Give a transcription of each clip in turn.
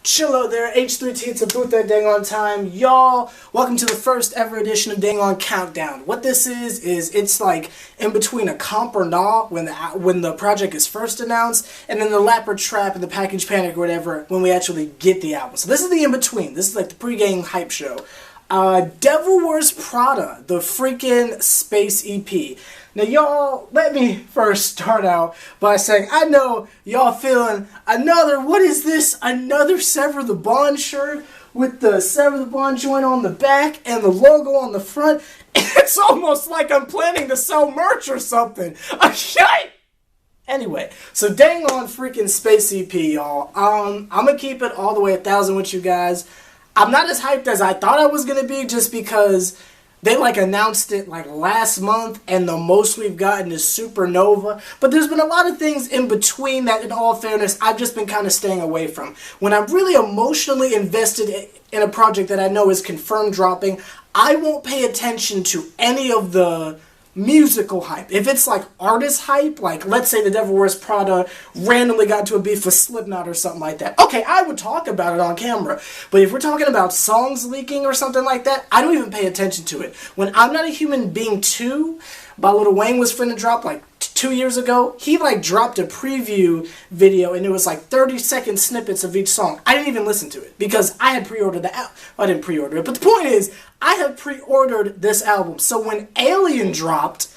Chillo there, H+III+T, it's about that dang on time. Y'all, welcome to the first ever edition of Dang On Countdown. What this is it's like in between a comp or nah when the project is first announced, and then the lap or trap and the package panic or whatever when we actually get the album. So this is the in-between. This is like the pre-game hype show. Devil Wears Prada, the freaking Space EP. Now y'all, let me first start out by saying, I know y'all feeling another, what is this? Another SeverTheBond shirt with the SeverTheBond joint on the back and the logo on the front. It's almost like I'm planning to sell merch or something. Okay. Anyway, so dang on freaking Space EP, y'all. I'm gonna keep it all the way 1,000 with you guys. I'm not as hyped as I thought I was gonna be just because they announced it last month, and the most we've gotten is Supernova. But there's been a lot of things in between that, in all fairness, I've just been kind of staying away from. When I'm really emotionally invested in a project that I know is confirmed dropping, I won't pay attention to any of the musical hype. If it's artist hype, let's say the Devil Wears Prada randomly got into a beef with Slipknot or something like that, okay, I would talk about it on camera. But if we're talking about songs leaking or something like that, I don't even pay attention to it. When I'm Not a Human Being 2 by Lil Wayne was finna drop 2 years ago, he dropped a preview video and it was 30-second snippets of each song. I didn't even listen to it because I had pre-ordered the album. Well, I didn't pre-order it, but the point is, I have pre-ordered this album. So when Alien dropped,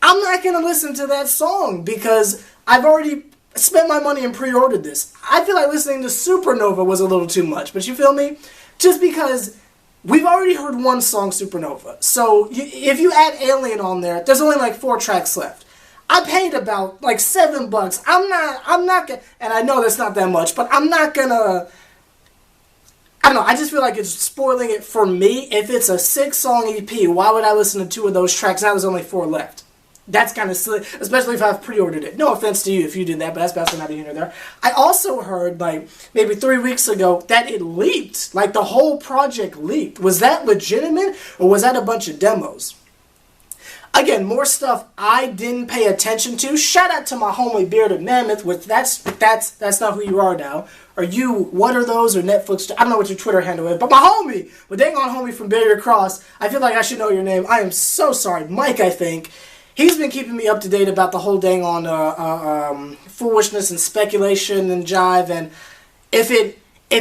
I'm not going to listen to that song because I've already spent my money and pre-ordered this. I feel like listening to Supernova was a little too much, but you feel me? Just because we've already heard one song, Supernova. So if you add Alien on there, there's only 4 tracks left. I paid about $7. I'm not gonna, and I know that's not that much, but I'm not gonna, I don't know, I just feel like it's spoiling it for me. If it's a 6-song EP, why would I listen to 2 of those tracks? Now there's only 4 left. That's kind of silly, especially if I've pre-ordered it. No offense to you if you did that, but that's best not to hear there. I also heard, maybe 3 weeks ago, that it leaked. The whole project leaked. Was that legitimate, or was that a bunch of demos? Again, more stuff I didn't pay attention to. Shout out to my homie Bearded Mammoth, which that's not who you are now. Are you, what are those, or Netflix? I don't know what your Twitter handle is, but my homie, but dang on homie from Barrier Cross, I feel like I should know your name. I am so sorry. Mike, I think. He's been keeping me up to date about the whole dang on foolishness and speculation and jive, and if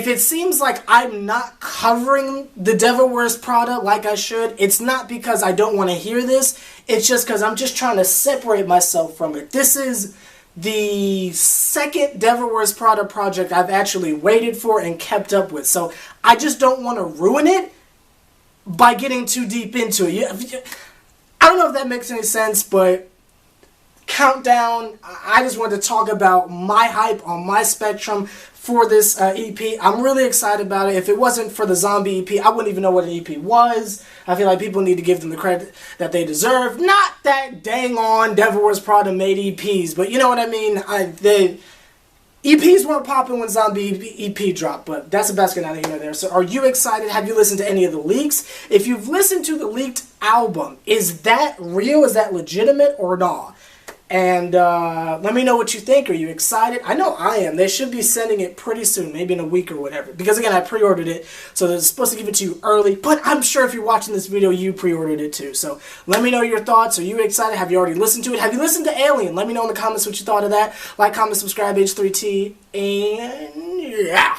it seems like I'm not covering the Devil Wears Prada like I should, it's not because I don't want to hear this. It's just because I'm just trying to separate myself from it. This is the second Devil Wears Prada project I've actually waited for and kept up with. So I just don't want to ruin it by getting too deep into it. I don't know if that makes any sense, but Countdown, I just wanted to talk about my hype on my spectrum for this EP. I'm really excited about it. If it wasn't for the Zombie EP, I wouldn't even know what an EP was. I feel like people need to give them the credit that they deserve. Not that dang on Devil Wears Prada made EPs, but you know what I mean? The EPs weren't popping when Zombie EP dropped, but that's the best get out of here there. So are you excited? Have you listened to any of the leaks? If you've listened to the leaked album, is that real? Is that legitimate or not? And let me know what you think. Are you excited? I know I am. They should be sending it pretty soon, maybe in a week or whatever. Because again, I pre-ordered it, so they're supposed to give it to you early. But I'm sure if you're watching this video, you pre-ordered it too. So let me know your thoughts. Are you excited? Have you already listened to it? Have you listened to Alien? Let me know in the comments what you thought of that. Like, comment, subscribe, H+III+T, and yeah.